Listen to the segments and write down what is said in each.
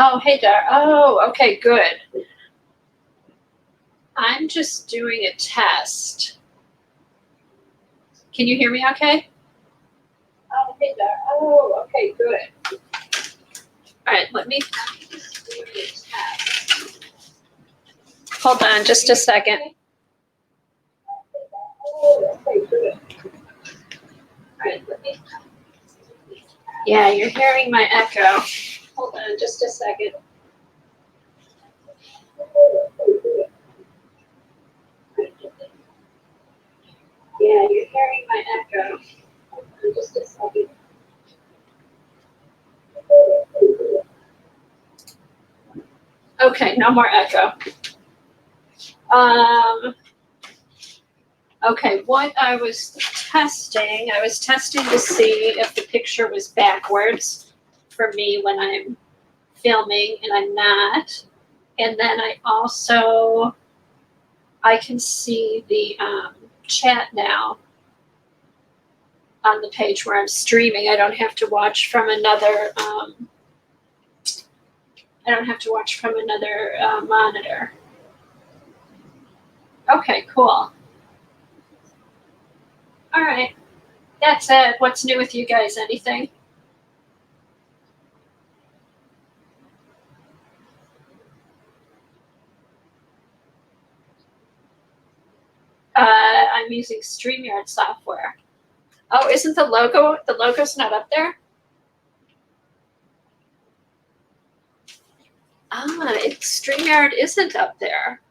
Oh, hey there. Oh, okay, good. I'm just doing a test. Can you hear me okay? Oh, hey there. Oh, okay, good. All right, let me just do a test. Hold on just a second. Oh, okay, good. All right, let me. Yeah, you're hearing my echo. Hold on just a second. Yeah, you're hearing my echo. Hold on just a second. Okay, no more echo. Okay, what I was testing to see if the picture was backwards for me when I'm filming, and I'm not. And then I can see the chat now on the page where I'm streaming. I don't have to watch from another. Monitor. Okay, cool. All right, that's it. What's new with you guys? Anything? I'm using StreamYard software. Oh, isn't the logo's not up there? StreamYard isn't up there.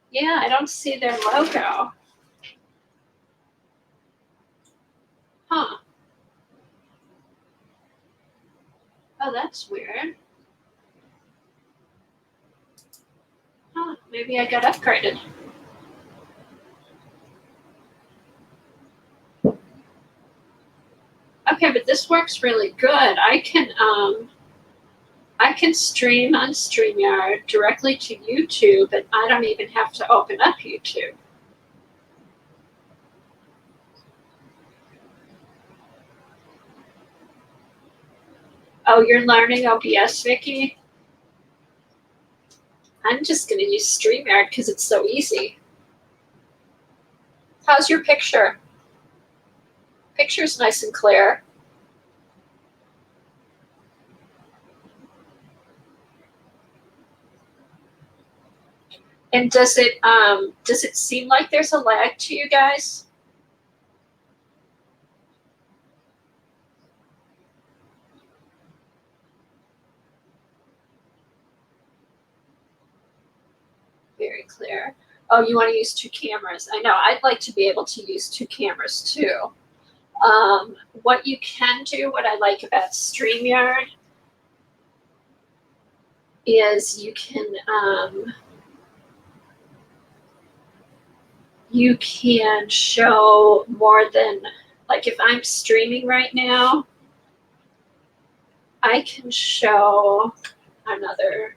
Yeah, I don't see their logo. Huh. Oh, that's weird. Huh, maybe I got upgraded. Okay, but this works really good. I can stream on StreamYard directly to YouTube, and I don't even have to open up YouTube. Oh, you're learning OBS, Vicky? I'm just going to use StreamYard because it's so easy. How's your picture? Picture's nice and clear. And does it seem like there's a lag to you guys? Very clear. Oh, you want to use two cameras. I know, I'd like to be able to use two cameras too. What you can do, what I like about StreamYard is you can show more than, like if I'm streaming right now, I can show another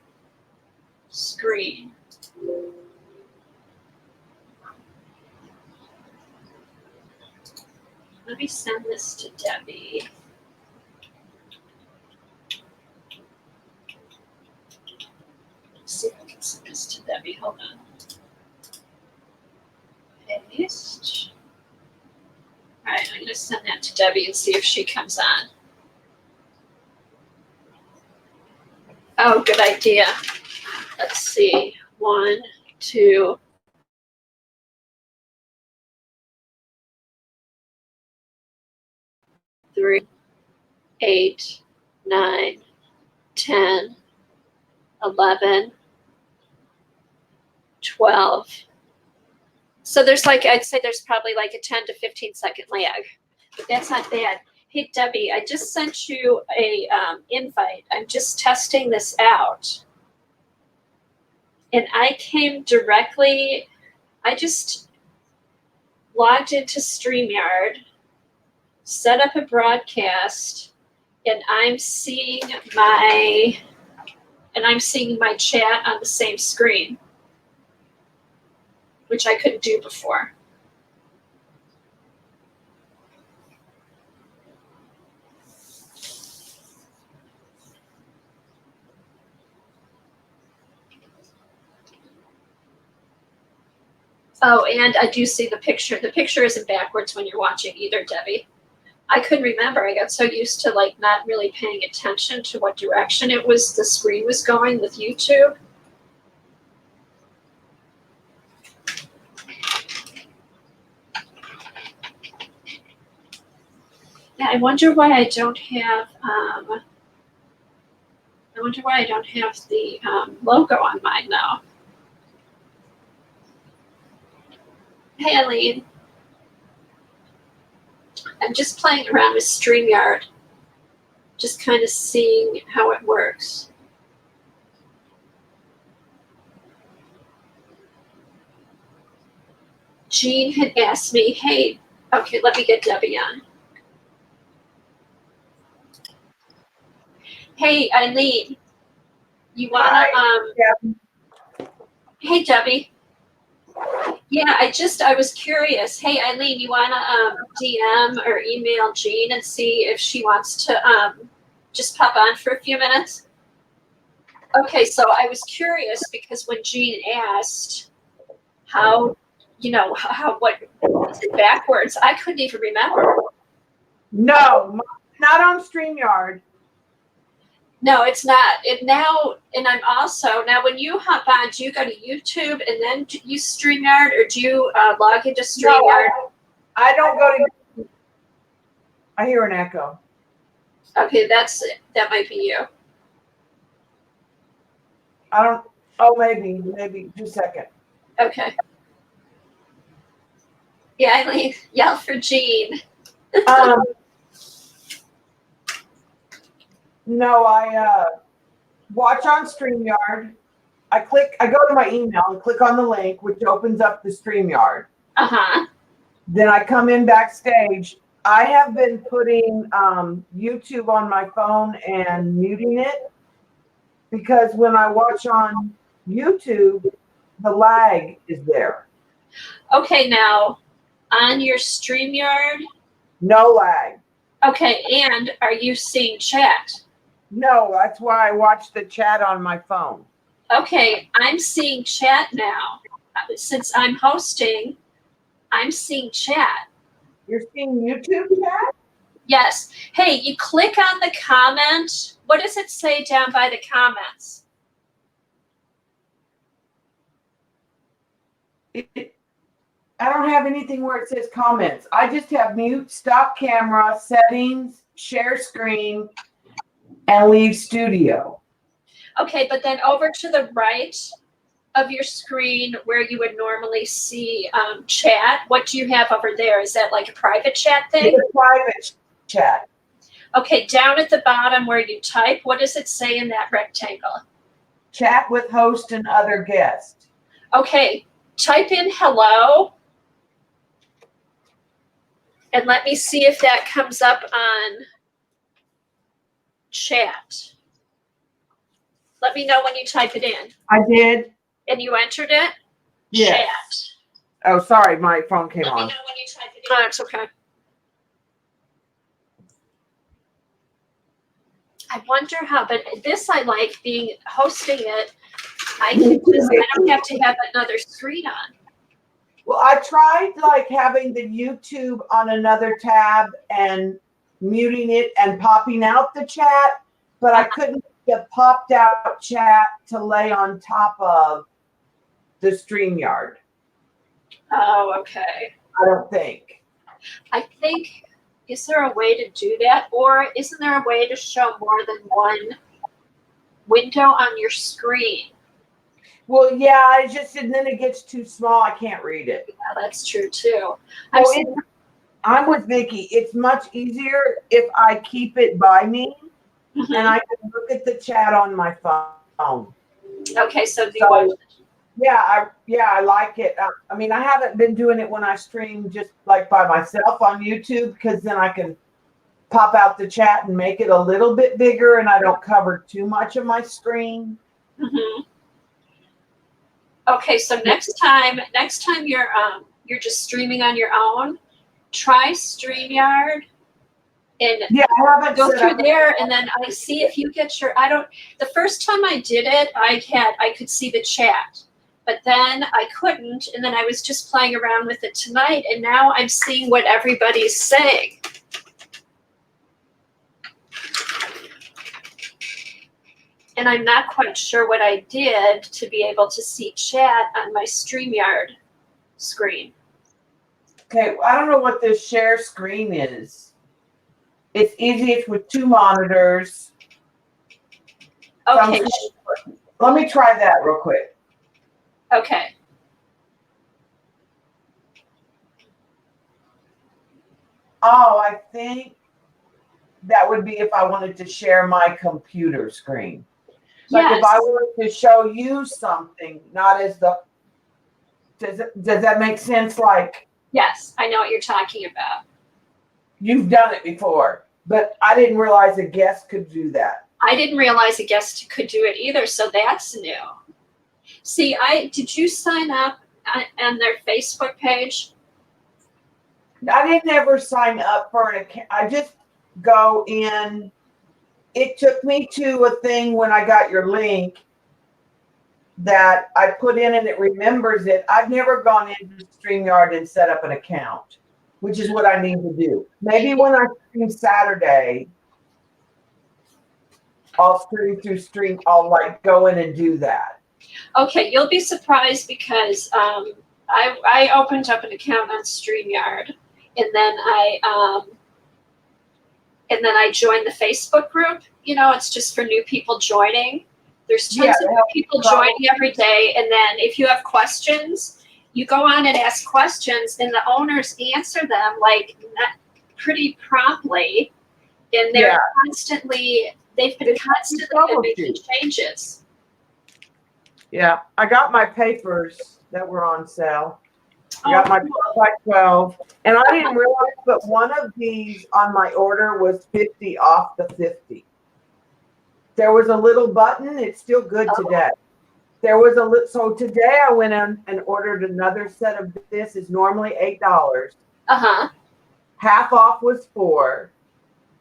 screen. Let me send this to Debbie. Let's see if I can send this to Debbie. Hold on. Paste. All right, I'm going to send that to Debbie and see if she comes on. Oh, good idea. Let's see. 1, 2. Three, 8, 9, 10, 11, 12. So there's I'd say there's probably like a 10 to 15 second lag, but that's not bad. Hey, Debbie, I just sent you a invite. I'm just testing this out. And I just logged into StreamYard, set up a broadcast, and I'm seeing my chat on the same screen, which I couldn't do before. Oh, and I do see the picture. The picture isn't backwards when you're watching either, Debbie. I couldn't remember. I got so used to like not really paying attention to what direction it was the screen was going with YouTube. Yeah, I wonder why I don't have the logo on mine now. Hey, Eileen. I'm just playing around with StreamYard, just kind of seeing how it works. Jean had asked me, hey, okay, let me get Debbie on. Hey, Eileen, you wanna, hey, Debbie. Yeah, I was curious. Hey, Eileen, you wanna DM or email Jean and see if she wants to just pop on for a few minutes? Okay, so I was curious because when Jean asked how, what is it backwards, I couldn't even remember. No, not on StreamYard. No, it's not. And I'm also, now when you hop on, do you go to YouTube and then use StreamYard, or do you log into StreamYard? No, I don't go to. I hear an echo. Okay, that might be you. I don't. Oh, maybe. Just a second. Okay. Yeah, Eileen, yell for Jean. No, I watch on StreamYard. I go to my email and click on the link, which opens up the StreamYard. Uh-huh. Then I come in backstage. I have been putting YouTube on my phone and muting it because when I watch on YouTube, the lag is there. Okay, now on your StreamYard. No lag. Okay, and are you seeing chat? No, that's why I watch the chat on my phone. Okay, I'm seeing chat now. Since I'm hosting, I'm seeing chat. You're seeing YouTube chat? Yes. Hey, you click on the comment. What does it say down by the comments? I don't have anything where it says comments. I just have mute, stop camera, settings, share screen, and leave studio. Okay, but then over to the right of your screen where you would normally see chat, what do you have over there? Is that like a private chat thing? It's a private chat. Okay, down at the bottom where you type, what does it say in that rectangle? Chat with host and other guests. Okay, type in hello. And let me see if that comes up on chat. Let me know when you type it in. I did. And you entered it? Yes. Chat. Oh, sorry, my phone came on. Let me know when you type it in. Oh, it's okay. I wonder how, but this I like hosting it. I don't have to have another screen on. Well, I tried like having the YouTube on another tab and muting it and popping out the chat, but I couldn't get popped out chat to lay on top of the StreamYard. Oh, okay. I don't think. I think, is there a way to do that? Or isn't there a way to show more than one window on your screen? Well, yeah, and then it gets too small. I can't read it. Yeah, that's true too. I'm with Vicki. It's much easier if I keep it by me and I can look at the chat on my phone. Okay, so you watch it. Yeah, I like it. I mean, I haven't been doing it when I stream just like by myself on YouTube because then I can pop out the chat and make it a little bit bigger and I don't cover too much of my screen. Mm-hmm. Okay, so next time you're just streaming on your own, try StreamYard and go through there, and then I see if you get the first time I did it, I could see the chat. but then I couldn't, and then I was just playing around with it tonight, and now I'm seeing what everybody's saying. And I'm not quite sure what I did to be able to see chat on my StreamYard screen. Okay, I don't know what this share screen is. It's easy. It's with 2 monitors. Okay, Let me try that real quick. okay. Oh, I think that would be if I wanted to share my computer screen. Like Yes. if I wanted to show you something, not as the, does that make sense? Like Yes, I know what you're talking about. you've done it before, but I didn't realize a guest could do that. I didn't realize a guest could do it either, so that's new. See, did you sign up on their Facebook page? I didn't ever sign up for an account. I just go in. It took me to a thing when I got your link that I put in and it remembers it. I've never gone into StreamYard and set up an account, which is what I need to do. Maybe when I stream Saturday, I'll stream through stream. I'll like go in and do that. Okay, you'll be surprised because I opened up an account on StreamYard, and then I joined the Facebook group. You know, it's just for new people joining. There's tons of new people joining every day, and then if you have questions, you go on and ask questions, and the owners answer them like pretty promptly, and they're they've been constantly making changes. Yeah, I got my papers that were on sale. I got my 12x12, and I didn't realize, but one of these on my order was 50 off the 50. There was a little button. It's still good today. There was so today I went in and ordered another set of this. Is normally $8. Half off was $4,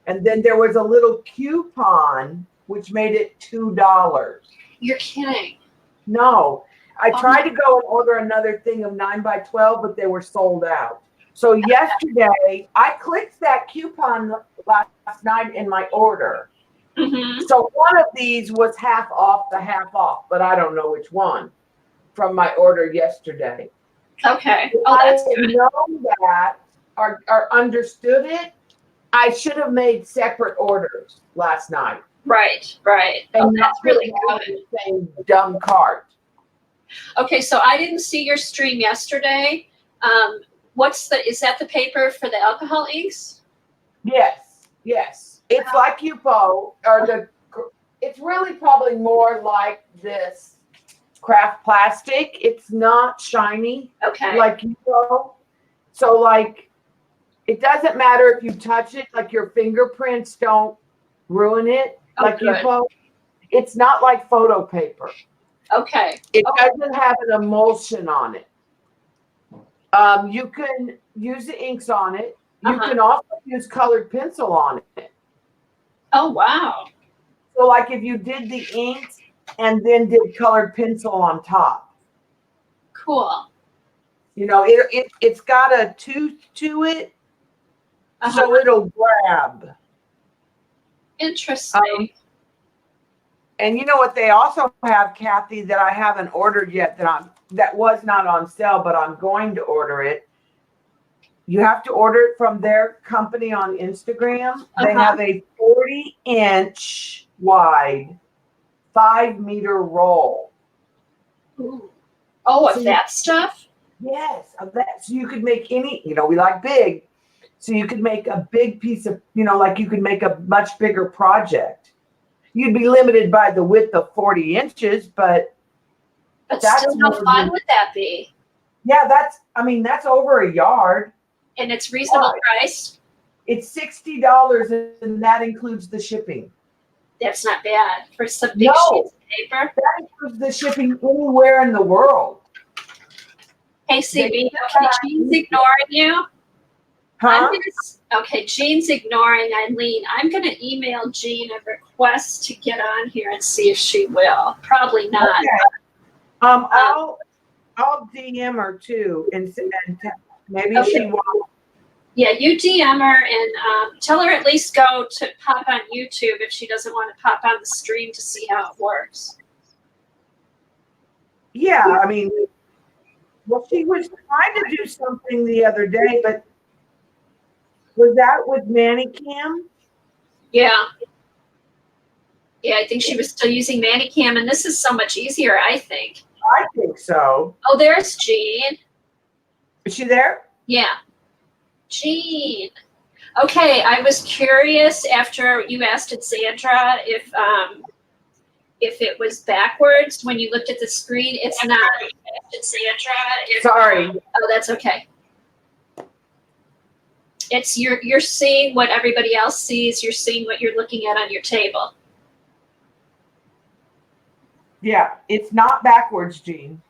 and then there was a little coupon which made it $2. You're kidding. No, I tried to go and order another thing of 9x12, but they were sold out. So yesterday I clicked that coupon last night in my order. So one of these was half off the half off, but I don't know which one from my order yesterday. Okay. If I had known that or understood it, I should have made separate orders last night. Right. And that's really good. The same dumb cart. Okay, so I didn't see your stream yesterday. Is that the paper for the alcohol inks? Yes. It's like Yupo, it's really probably more like this craft plastic. It's not shiny. Okay. Like Yupo. So like, it doesn't matter if you touch it, like your fingerprints don't ruin it. Like Yupo. It's not like photo paper. Okay. It doesn't have an emulsion on it. You can use the inks on it. You can also use colored pencil on it. Oh, wow. So like if you did the inks and then did colored pencil on top. Cool. You know, it's got a tooth to it. So it'll grab. Interesting. And you know what they also have, Kathy, that I haven't ordered yet that was not on sale, but I'm going to order it. You have to order it from their company on Instagram. They have a 40-inch wide, 5-meter roll. Ooh. Oh, of that stuff? Yes, of that. So you could make any, we like big. So you could make a big piece of, like you could make a much bigger project. You'd be limited by the width of 40 inches, but still, how fun would that be? Yeah, that's over a yard. And it's reasonable price? It's $60, and that includes the shipping. That's not bad for some big sheets of paper. That includes the shipping anywhere in the world. Hey, CB, okay, Jean's ignoring you. Huh? Okay, Jean's ignoring Eileen. I'm going to email Jean a request to get on here and see if she will. Probably not. Okay. I'll DM her too, and maybe Okay. she won't. Yeah, you DM her and tell her at least go to pop on YouTube if she doesn't want to pop on the stream to see how it works. Yeah, I mean, well, she was trying to do something the other day, but was that with ManyCam? Yeah. Yeah, I think she was still using ManyCam, and this is so much easier, I think. I think so. Oh, there's Jean. Is she there? Yeah. Jean. Okay, I was curious after you asked it, Sandra, if it was backwards when you looked at the screen. It's not. Sorry. Oh, that's okay. It's you're seeing what everybody else sees. You're seeing what you're looking at on your table. Yeah, it's not backwards, Jean.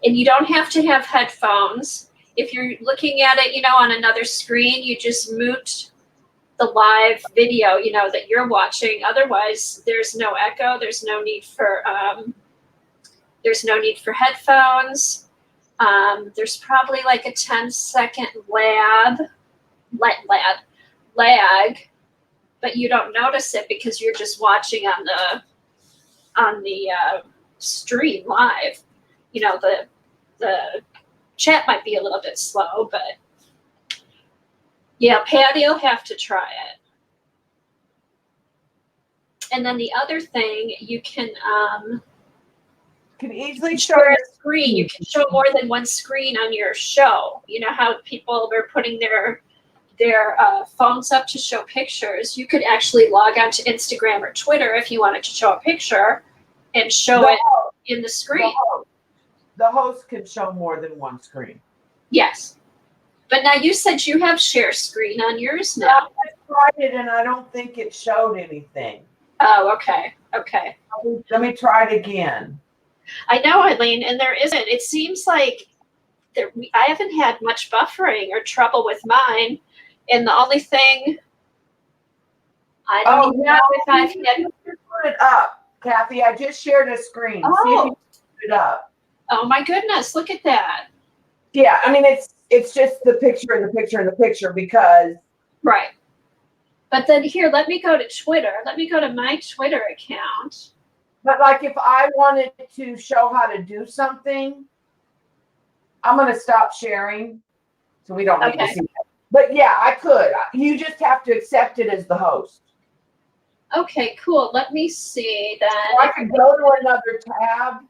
And you don't have to have headphones. If you're looking at it, on another screen, you just mute the live video, that you're watching. Otherwise, there's no echo. There's no need for headphones. There's probably like a 10-second lag, but you don't notice it because you're just watching on the stream live. The chat might be a little bit slow, but yeah, Patty will have to try it. And then the other thing, you can easily share a screen. You can show more than one screen on your show. You know how people were putting their phones up to show pictures. You could actually log on to Instagram or Twitter if you wanted to show a picture and show it in the screen. The host can show more than one screen. Yes. But now you said you have share screen on yours now. I tried it and I don't think it showed anything. Oh, okay. Okay. Let me try it again. I know, Eileen, and there isn't. It seems like I haven't had much buffering or trouble with mine. And the only thing I don't even know if I've had. Put it up, Kathy. I just shared a screen. Oh. See if you can put it up. Oh my goodness! Look at that. Yeah, I mean it's just the picture and the picture and the picture because. Right. But then here, let me go to Twitter. Let me go to my Twitter account. But like if I wanted to show how to do something, I'm going to stop sharing so we don't need to see that. But yeah, I could. You just have to accept it as the host. Okay, cool. Let me see then. So I could go to another tab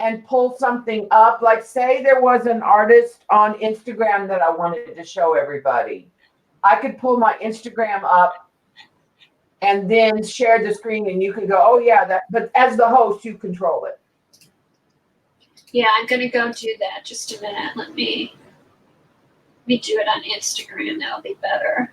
and pull something up. Like say there was an artist on Instagram that I wanted to show everybody. I could pull my Instagram up and then share the screen and you can go, oh yeah, that, but as the host, you control it. Yeah, I'm gonna go do that. Just a minute. Let me do it on Instagram. That'll be better.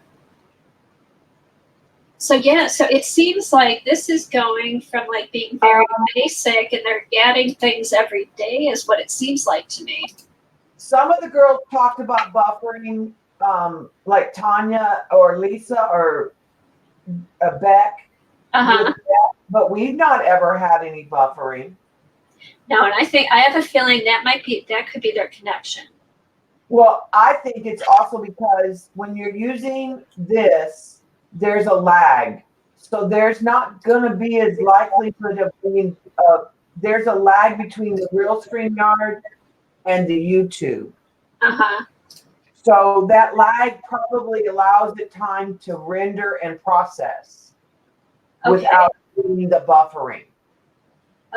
So yeah, so it seems like this is going from like being very basic and they're adding things every day is what it seems like to me. Some of the girls talked about buffering, like Tanya or Lisa or Beck. Uh-huh. But we've not ever had any buffering. No, and I have a feeling that could be their connection. Well, I think it's also because when you're using this, there's a lag. So there's not going to be as likelihood of being, there's a lag between the real StreamYard and the YouTube. Uh-huh. So that lag probably allows it time to render and process without doing the buffering.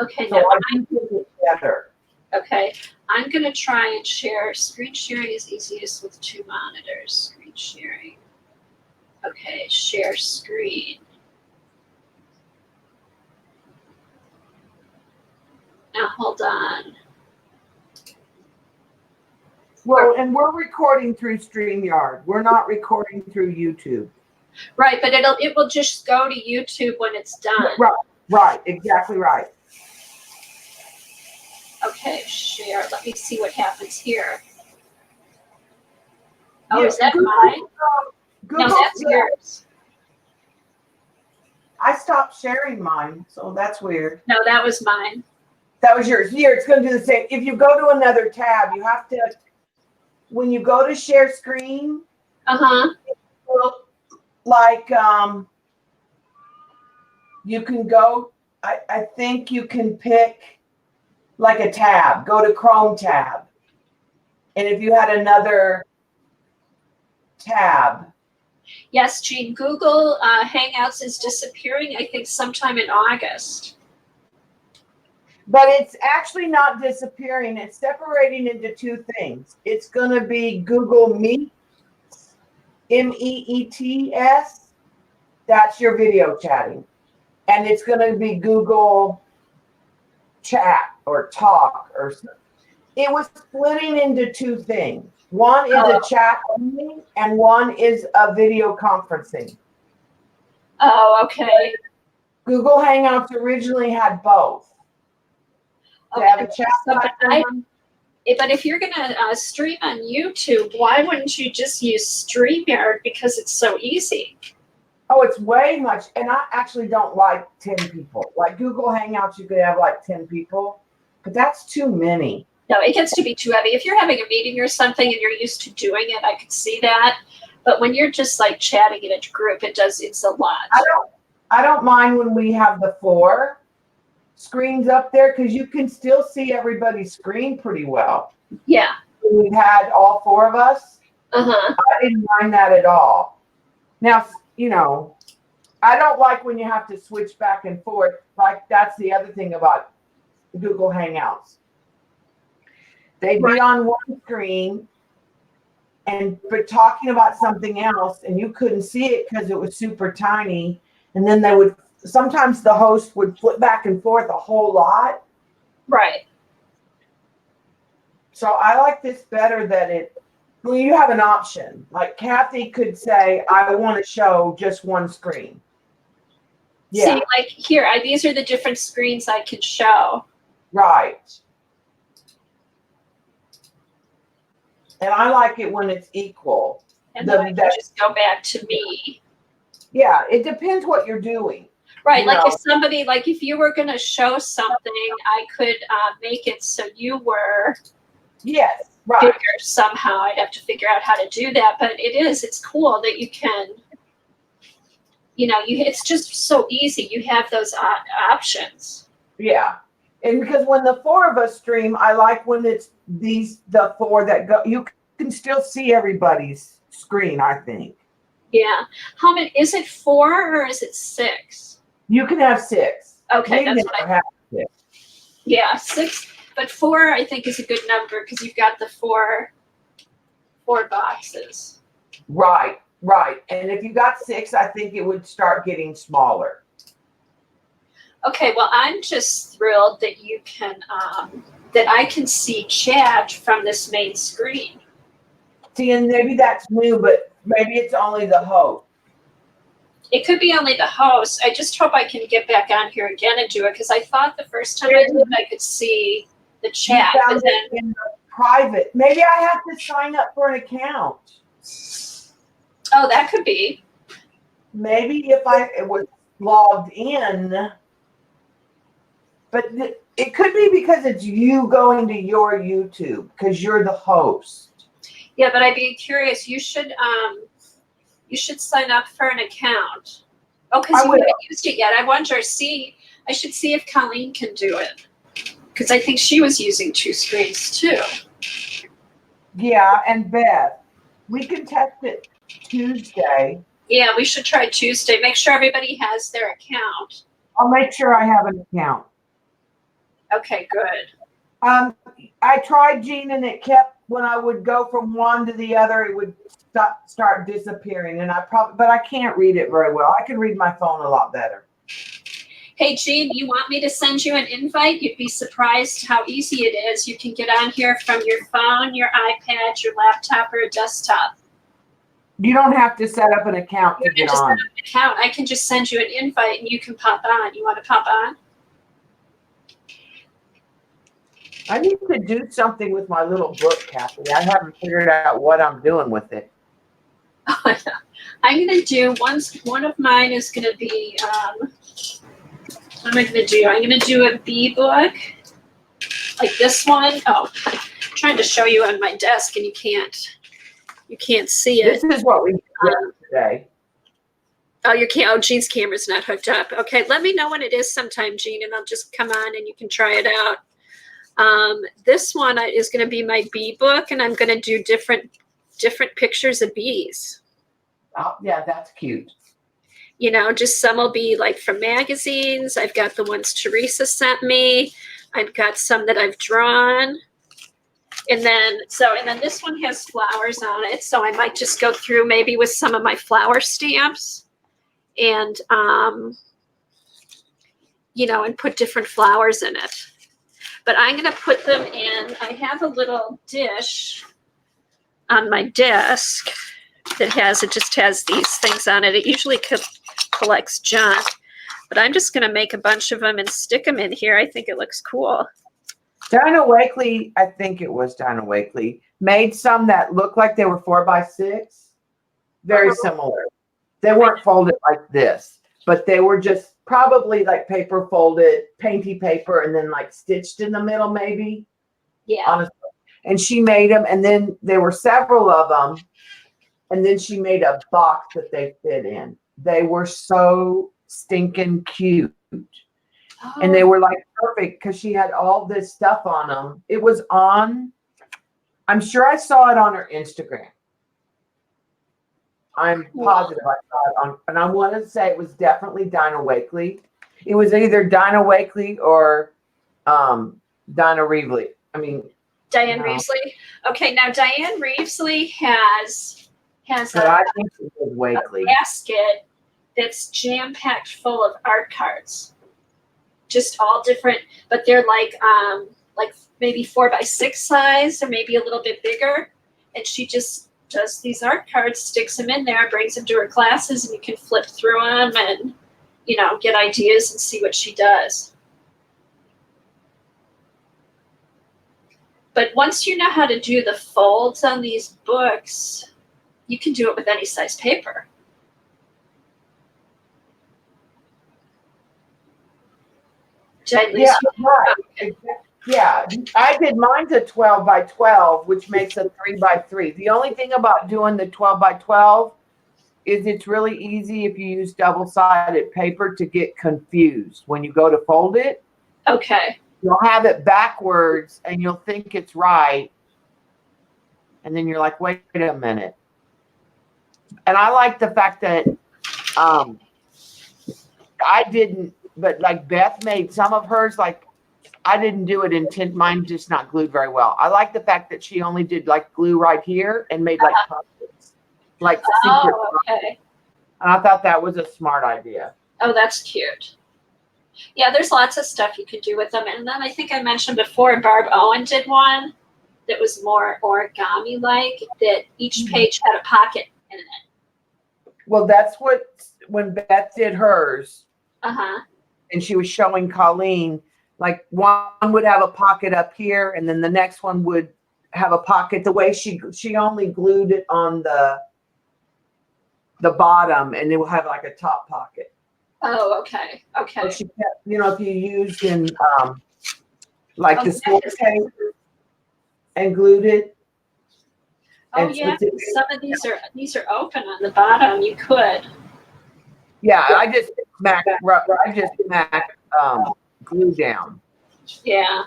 Okay, so I think it's better. Okay, I'm going to try and share. Screen sharing is easiest with two monitors. Screen sharing. Okay, share screen. Now, hold on. Well, and we're recording through StreamYard. We're not recording through YouTube. Right, but it will just go to YouTube when it's done. Right, exactly right. Okay, share. Let me see what happens here. Oh, is that mine? Google, No, that's yours. I stopped sharing mine, so that's weird. No, that was mine. That was yours. Here, it's going to do the same. If you go to another tab, you have to, when you go to share screen, Uh-huh. like, you can go, I think you can pick like a tab, go to Chrome tab. And if you had another tab. Yes, Jean, Google Hangouts is disappearing, I think, sometime in August. But it's actually not disappearing. It's separating into two things. It's going to be Google Meet, MEETS. That's your video chatting. And it's going to be Google Chat or Talk or something. It was splitting into two things. One is a chat only, and one is a video conferencing. Oh, okay. Google Hangouts originally had both. They have a chat platform. But if you're going to stream on YouTube, why wouldn't you just use StreamYard because it's so easy? Oh, it's way much. And I actually don't like 10 people. Like Google Hangouts, you could have like 10 people, but that's too many. No, it gets to be too heavy. If you're having a meeting or something and you're used to doing it, I could see that. But when you're just like chatting in a group, it's a lot. I don't mind when we have the 4 screens up there because you can still see everybody's screen pretty well. Yeah. We've had all 4 of us. Uh-huh. I didn't mind that at all. Now, you know, I don't like when you have to switch back and forth. Like that's the other thing about Google Hangouts. They'd be on one screen but talking about something else, and you couldn't see it because it was super tiny. And then sometimes the host would flip back and forth a whole lot. Right. So I like this better that well, you have an option. Like Kathy could say, I want to show just one screen. Yeah. See, like here, these are the different screens I can show. Right. And I like it when it's equal. And then I can just go back to me. Yeah, it depends what you're doing. Right, if you were going to show something, I could make it so you were yes, right. bigger somehow. I'd have to figure out how to do that, but it's cool that you can, it's just so easy. You have those options. Yeah, and because when the 4 of us stream, I like when it's the 4 that go. You can still see everybody's screen, I think. Yeah. How many? Is it 4 or is it 6? You can have 6. Okay, that's what I have. 6. Yeah, 6, but 4 I think is a good number because you've got the 4 boxes. Right. And if you got 6, I think it would start getting smaller. Okay, well, I'm just thrilled that you can that I can see chat from this main screen. See, and maybe that's new, but maybe it's only the host. It could be only the host. I just hope I can get back on here again and do it because I thought the first time I did it, I could see the chat. But then in the private. Maybe I have to sign up for an account. Oh, that could be. Maybe if I was logged in. But it could be because it's you going to your YouTube because you're the host. Yeah, but I'd be curious. You should sign up for an account. Oh, because you haven't used it yet. I should see if Colleen can do it. Because I think she was using 2 screens too. Yeah, and Beth. We can test it Tuesday. Yeah, we should try Tuesday. Make sure everybody has their account. I'll make sure I have an account. Okay, good. I tried, Jean, and it kept, when I would go from one to the other, it would start disappearing. And but I can't read it very well. I can read my phone a lot better. Hey, Jean, you want me to send you an invite? You'd be surprised how easy it is. You can get on here from your phone, your iPad, your laptop, or a desktop. You don't have to set up an account to get on. Set up an account. I can just send you an invite and you can pop on. You want to pop on? I need to do something with my little book, Kathy. I haven't figured out what I'm doing with it. I'm gonna do one of mine is gonna be what am I gonna do? I'm gonna do a bee book like this one. Oh, I'm trying to show you on my desk and you can't see it. This is what we did today. Oh, you can't. Oh, Jean's camera's not hooked up. Okay, let me know when it is sometime, Jean, and I'll just come on and you can try it out. This one is going to be my bee book, and I'm going to do different pictures of bees. Oh, yeah, that's cute. You know, just some will be like from magazines. I've got the ones Teresa sent me. I've got some that I've drawn. And then this one has flowers on it. So I might just go through maybe with some of my flower stamps and, you know, and put different flowers in it. But I'm going to put them in, I have a little dish on my desk that just has these things on it. It usually collects junk, but I'm just going to make a bunch of them and stick them in here. I think it looks cool. Dinah Wakely, I think it was Dinah Wakely, made some that looked like they were 4x6. Very similar. They weren't folded like this, but they were just probably like paper folded, painty paper, and then like stitched in the middle, maybe. Yeah. Honestly. And she made them, and then there were several of them, and then she made a box that they fit in. They were so stinking cute. Oh. And they were like perfect because she had all this stuff on them. It was on, I'm sure I saw it on her Instagram. I'm positive I saw it on, and I want to say it was definitely Dinah Wakely. It was either Dinah Wakely or Dinah Reevely. I mean, Diane Reevesley. Okay, now Diane Reevesley has but I think it was Wakely. A basket that's jam-packed full of art cards. Just all different, but they're like maybe 4x6 size or maybe a little bit bigger. And she just does these art cards, sticks them in there, brings them to her classes, and you can flip through them and, you know, get ideas and see what she does. But once you know how to do the folds on these books, you can do it with any size paper. Yeah, right. Yeah, I did mine's a 12x12, which makes a 3x3. The only thing about doing the 12x12 is it's really easy if you use double-sided paper to get confused when you go to fold it. Okay. You'll have it backwards and you'll think it's right. And then you're like, wait a minute. And I like the fact that I didn't, but like Beth made some of hers, like I didn't do it in mine just not glued very well. I like the fact that she only did like glue right here and made like pockets, like secret. Okay. And I thought that was a smart idea. Oh, that's cute. Yeah, there's lots of stuff you could do with them. And then I think I mentioned before, Barb Owen did one that was more origami-like, that each page had a pocket in it. Well, that's when Beth did hers. Uh-huh. And she was showing Colleen, like one would have a pocket up here, and then the next one would have a pocket. The way she only glued it on the bottom, and it will have like a top pocket. Oh, okay. Okay. So she kept, you know, if you used in like the school tape and glued it. Oh yeah, some of these are open on the bottom. You could. Yeah, I just glue down. Yeah.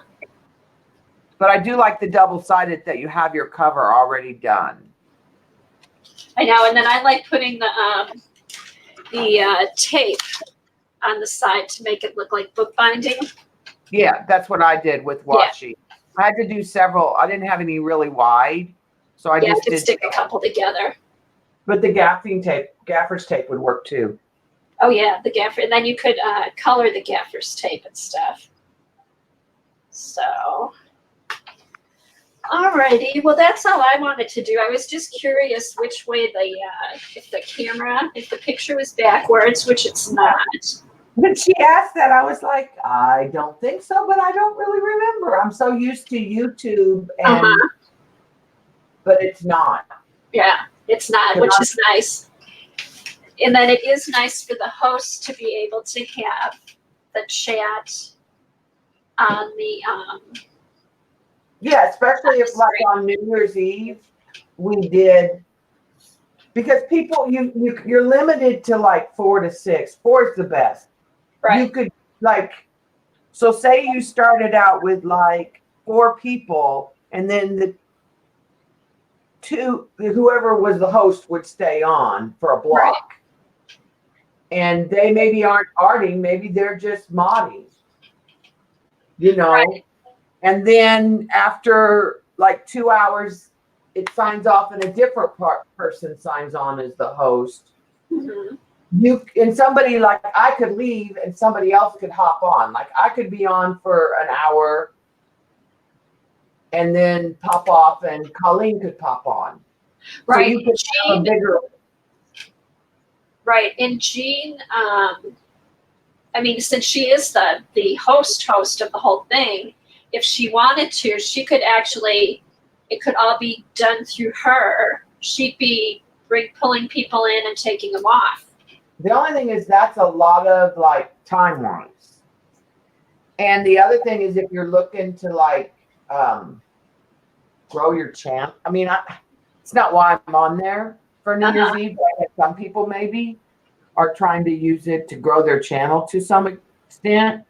But I do like the double-sided that you have your cover already done. I know, and then I like putting the tape on the side to make it look like bookbinding. Yeah, that's what I did with washi. Yeah. I had to do several. I didn't have any really wide, so I just did stick a couple together. But the gaffer's tape would work too. Oh yeah, the gaffer, and then you could color the gaffer's tape and stuff. So, alrighty, well that's all I wanted to do. I was just curious which way if the picture was backwards, which it's not. When she asked that, I was like, I don't think so, but I don't really remember. I'm so used to YouTube, and but it's not. Yeah. It's not, which is nice. And then it is nice for the host to be able to have the chat on the Yeah, especially if like on New Year's Eve, we did, because people, you're limited to like 4 to 6. 4 is the best. right. You could like, so say you started out with like 4 people, and then the whoever was the host would stay on for a block. Right. And they maybe aren't arting, maybe they're just modding, you know. Right. And then after like 2 hours, it signs off and a different person signs on as the host. Mm-hmm. And somebody, like, I could leave and somebody else could hop on. Like I could be on for an hour and then pop off, and Colleen could pop on. Right. So you could have a bigger. Right. And Jean, I mean, since she is the host of the whole thing, if she wanted to, she could actually, it could all be done through her. She'd be pulling people in and taking them off. The only thing is that's a lot of like time wise. And the other thing is, if you're looking to like grow your channel, I mean, it's not why I'm on there for New Year's Eve, but some people maybe are trying to use it to grow their channel to some extent.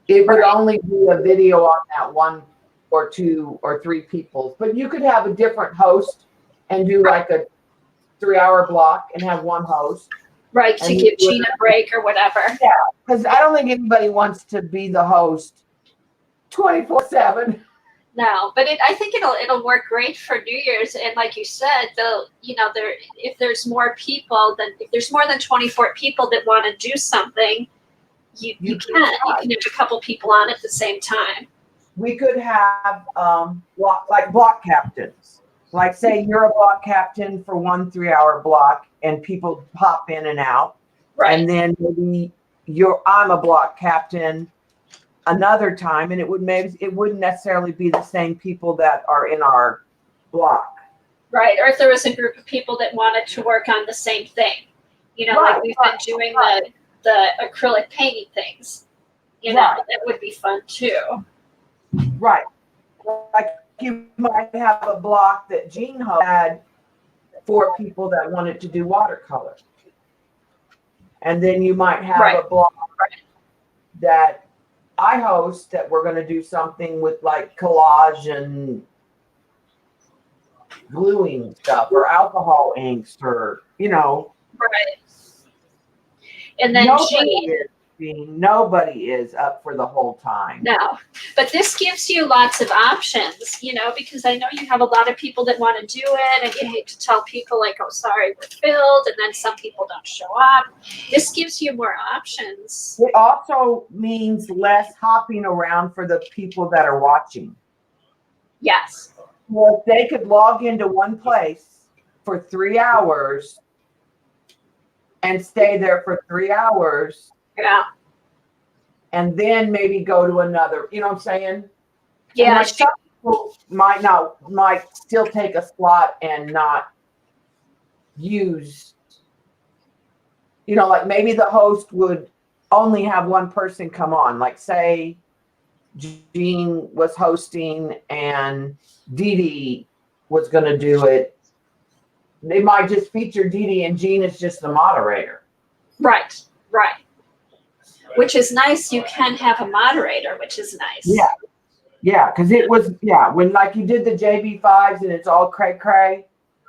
It would only be a video on that 1 or 2 or 3 people, but you could have a different host and do like a 3-hour block and have one host. Right, to give Jean a break or whatever. Yeah, because I don't think anybody wants to be the host 24/7. No, but I think it'll work great for New Year's. And like you said, if there's more people, if there's more than 24 people that want to do something, you can have a couple people on at the same time. We could have block captains. Like say you're a block captain for 1 3-hour block, and people pop in and out. Right. And then maybe I'm a block captain another time, and it wouldn't necessarily be the same people that are in our block. Right. Or if there was a group of people that wanted to work on the same thing, like we've been doing the acrylic painting things, that would be fun too. Right. Like you might have a block that Jean had 4 people that wanted to do watercolor. And then you might have a block that I host that we're going to do something with like collage and gluing stuff or alcohol inks or, Right. And then nobody is up for the whole time. No, but this gives you lots of options, because I know you have a lot of people that want to do it, and you hate to tell people like, oh, sorry, we're filled, and then some people don't show up. This gives you more options. It also means less hopping around for the people that are watching. Yes. Well, if they could log into one place for 3 hours and stay there for 3 hours. Yeah. And then maybe go to another, you know what I'm saying? Yeah. Like some people might still take a slot and not use, like maybe the host would only have one person come on. Like say Jean was hosting and Dee Dee was going to do it. They might just feature Dee Dee and Jean is just the moderator. Right. Which is nice. You can have a moderator, which is nice. Yeah, because it was, when like you did the JB5s and it's all cray.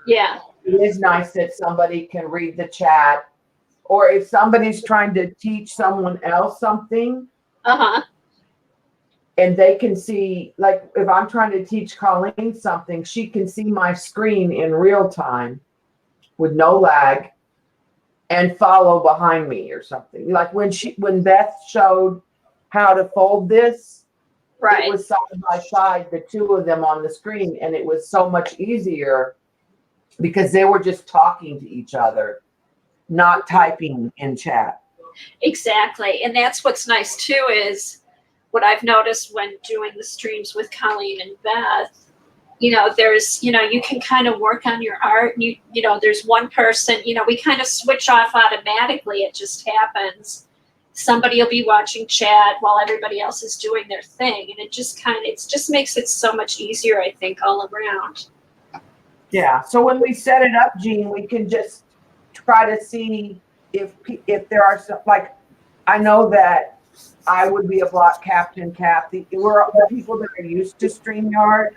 Yeah. It is nice that somebody can read the chat. Or if somebody's trying to teach someone else something. And they can see, like if I'm trying to teach Colleen something, she can see my screen in real time with no lag and follow behind me or something. Like when Beth showed how to fold this, it was side by side, the 2 of them on the screen, and it was so much easier because they were just talking to each other, not typing in chat. Exactly. And that's what's nice too, is what I've noticed when doing the streams with Colleen and Beth you know, there's, you know, you can kind of work on your art. And you know, there's one person, you know, we kind of switch off automatically. It just happens. Somebody will be watching chat while everybody else is doing their thing. And it just makes it so much easier, I think, all around. Yeah. So when we set it up, Jean, we can just try to see if there are some, like, I know that I would be a block captain, Kathy. The people that are used to StreamYard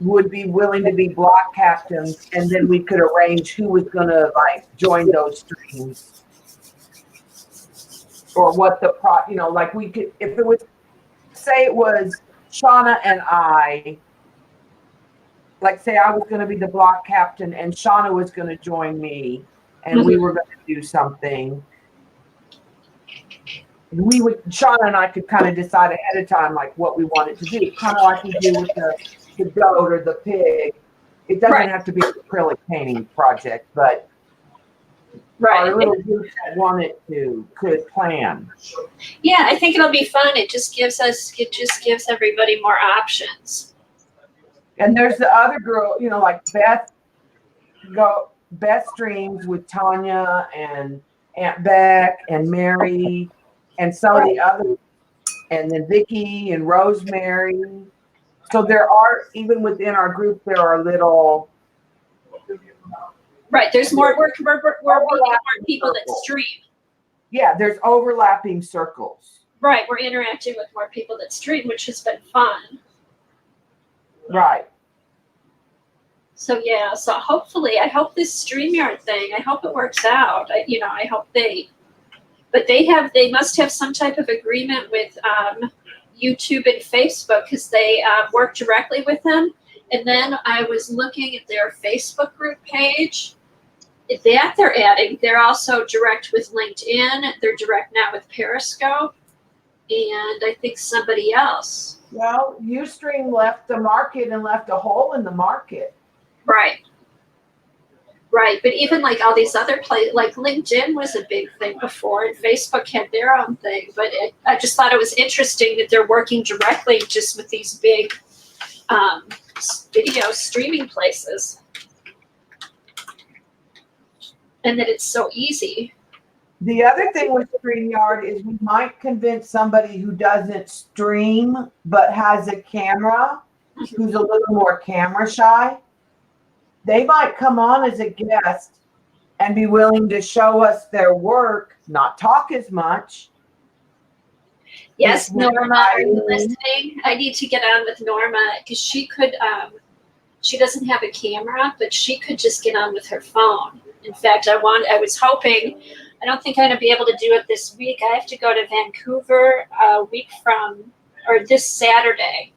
would be willing to be block captains, and then we could arrange who was going to like join those streams, or what the you know, like we could, if it was, say it was Shauna and I, like say I was going to be the block captain and Shauna was going to join me, and we were going to do something. Shauna and I could kind of decide ahead of time like what we wanted to do, kind of like we do with the goat or the pig. It doesn't have to be an acrylic painting project, but our little group that wanted to could plan. Yeah, I think it'll be fun. It just gives everybody more options. And there's the other girl, you know, like Beth streams with Tanya and Aunt Beck and Mary and some of the others, and then Vicky and Rosemary. So there are, even within our group, there are little. Right, there's more. We're meeting more people that stream. Yeah, there's overlapping circles. Right, we're interacting with more people that stream, which has been fun. Right. So yeah, so hopefully, I hope this StreamYard thing, I hope it works out. I hope they must have some type of agreement with YouTube and Facebook, because they work directly with them. And then I was looking at their Facebook group page that they're adding. They're also direct with LinkedIn. They're direct now with Periscope, and I think somebody else. Well, Ustream left the market and left a hole in the market. Right. Right, but even like all these other places, like LinkedIn was a big thing before, and Facebook had their own thing. But I just thought it was interesting that they're working directly just with these big video streaming places, and that it's so easy. The other thing with StreamYard is we might convince somebody who doesn't stream but has a camera, who's a little more camera shy. They might come on as a guest and be willing to show us their work, not talk as much. Yes, Norma, are you listening? I need to get on with Norma, because she could, she doesn't have a camera, but she could just get on with her phone. In fact, I was hoping, I don't think I'm going to be able to do it this week. I have to go to Vancouver a week this Saturday.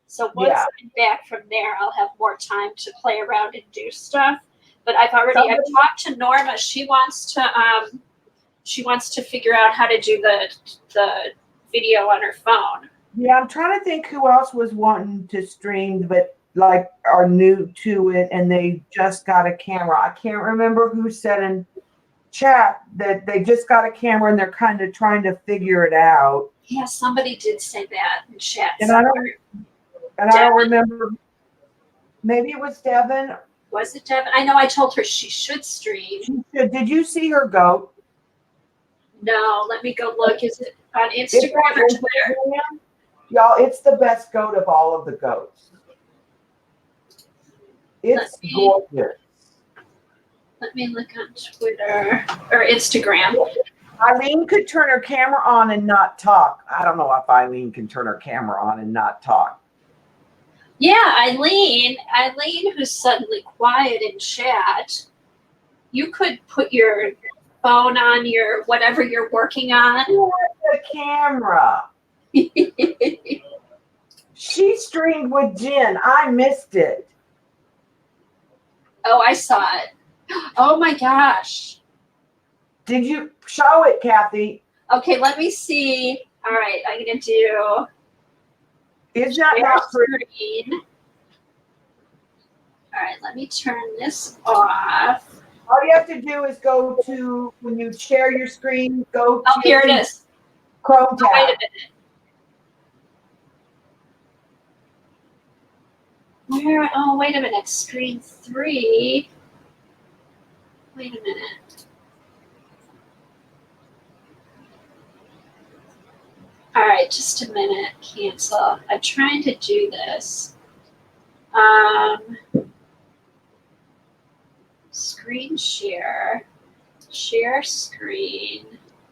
So once I'm back from there, I'll have more time to play around and do stuff. But I've talked to Norma. She wants to figure out how to do the video on her phone. Yeah, I'm trying to think who else was wanting to stream, but like are new to it and they just got a camera. I can't remember who said in chat that they just got a camera and they're kind of trying to figure it out. Yeah, somebody did say that in chat. And I don't remember. Maybe it was Devin. Was it Devin? I know I told her she should stream. She should. Did you see her goat? No, let me go look. Is it on Instagram or Twitter? Y'all, it's the best goat of all of the goats. It's gorgeous. Let me look on Twitter or Instagram. Eileen could turn her camera on and not talk. I don't know if Eileen can turn her camera on and not talk. Yeah, Eileen, who's suddenly quiet in chat. You could put your phone on your whatever you're working on. The camera. She streamed with Jen. I missed it. Oh, I saw it. Oh my gosh. Did you show it, Kathy? Okay, let me see. All right, I'm gonna do. Is that not screen? All right, let me turn this off. All you have to do is go to, when you share your screen, go to. Oh, here it is. Chrome tab. Oh, wait a minute. Where? Oh, wait a minute. Screen 3. Wait a minute. All right, just a minute. Cancel. I'm trying to do this. Screen share. Share screen.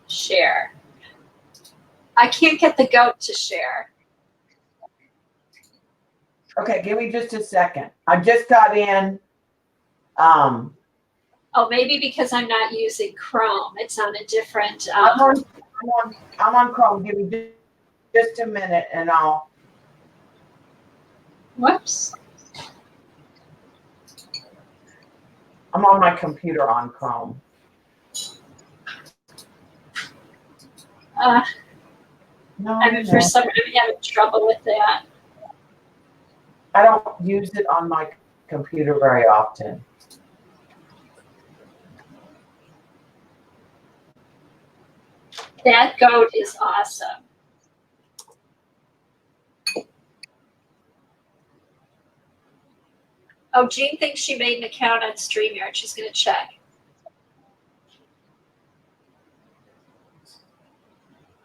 Share. I can't get the goat to share. Okay, give me just a second. I just got in. Oh, maybe because I'm not using Chrome. It's on a different. I'm on Chrome. Give me just a minute, and I'll. Whoops. I'm on my computer on Chrome. No, For some reason, I'm having trouble with that. I don't use it on my computer very often. That goat is awesome. Oh, Jean thinks she made an account on StreamYard. She's going to check.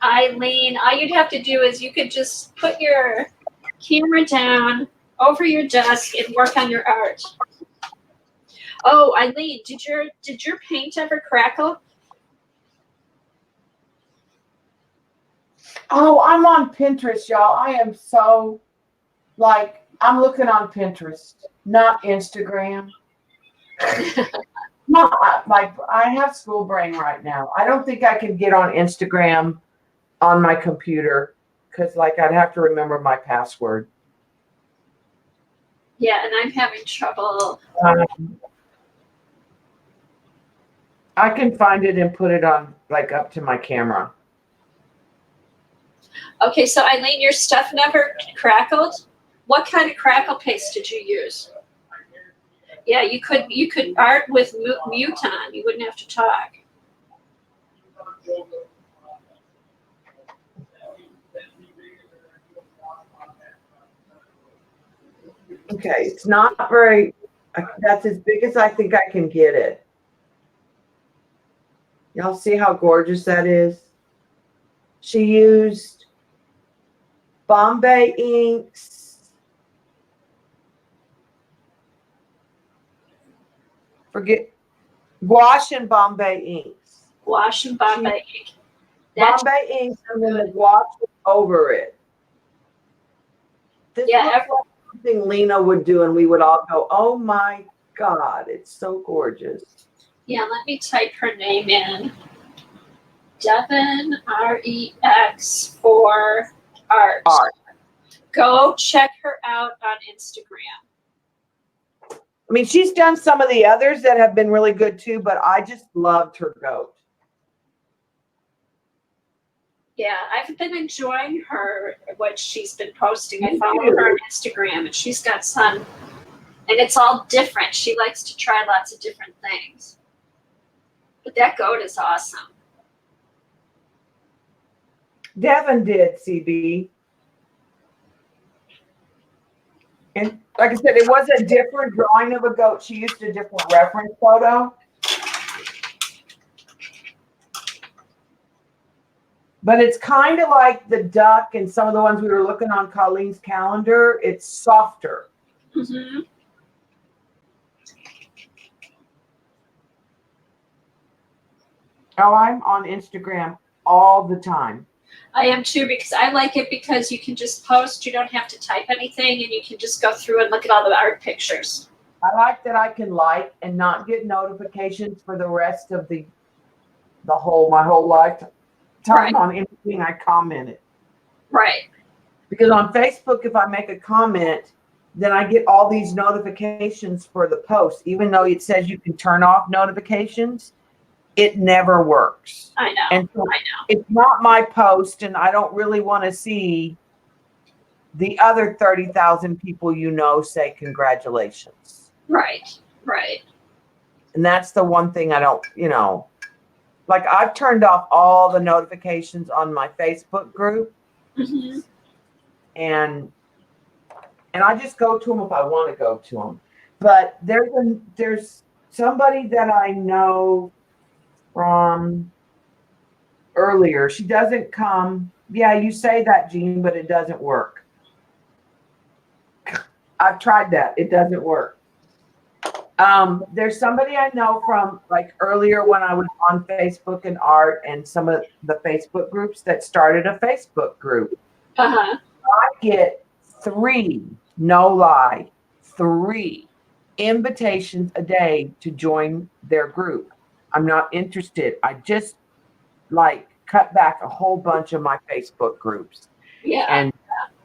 Eileen, all you'd have to do is you could just put your camera down over your desk and work on your art. Oh, Eileen, did your paint ever crackle? Oh, I'm on Pinterest, y'all. I am so I'm looking on Pinterest, not Instagram. Not like I have school brain right now. I don't think I can get on Instagram on my computer because I'd have to remember my password. Yeah, and I'm having trouble. I can find it and put it on up to my camera. Okay, so Eileen, your stuff never crackled? What kind of crackle paste did you use? Yeah, you could art with mute on. You wouldn't have to talk. Okay, it's not very, that's as big as I think I can get it. Y'all see how gorgeous that is? She used Bombay inks. Forget gouache and Bombay inks. Gouache and Bombay ink. Bombay inks and then the gouache over it. This looks like something Lena would do, and we would all go, "Oh my God, it's so gorgeous." Yeah, let me type her name in. Devin, REX for art. Go check her out on Instagram. I mean, she's done some of the others that have been really good too, but I just loved her goat. Yeah, I've been enjoying what she's been posting. I follow her on Instagram, and she's got some, and it's all different. She likes to try lots of different things. But that goat is awesome. Devin did, CB. And like I said, it was a different drawing of a goat. She used a different reference photo. But it's kind of like the duck and some of the ones we were looking on Colleen's calendar. It's softer. Mm-hmm. Oh, I'm on Instagram all the time. I am too, because I like it because you can just post. You don't have to type anything, and you can just go through and look at all the art pictures. I like that I can like and not get notifications for the rest of my whole lifetime on anything I commented. Right. Because on Facebook, if I make a comment, then I get all these notifications for the post. Even though it says you can turn off notifications, it never works. I know. And so it's not my post, and I don't really want to see the other 30,000 people say congratulations. Right. Right. And that's the one thing I don't, I've turned off all the notifications on my Facebook group. Mm-hmm. And and I just go to them if I want to go to them. But there's somebody that I know from earlier. She doesn't come. Yeah, you say that, Jean, but it doesn't work. I've tried that. It doesn't work. There's somebody I know from like earlier when I was on Facebook and art and some of the Facebook groups that started a Facebook group. Uh-huh. I get 3, no lie, 3 invitations a day to join their group. I'm not interested. I just like cut back a whole bunch of my Facebook groups Yeah. and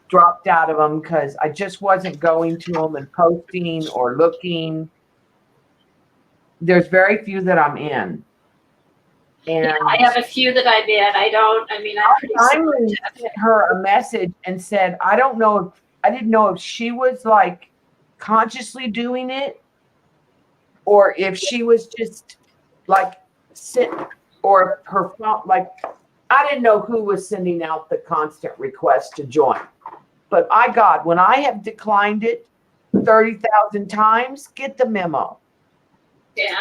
dropped out of them because I just wasn't going to them and posting or looking. There's very few that I'm in. And Yeah, I have a few that I'm in. I'm pretty finally sent her a message and said, I didn't know if she was like consciously doing it or if she was just like or if her phone, like, I didn't know who was sending out the constant request to join. But God, when I have declined it 30,000 times, get the memo. Yeah.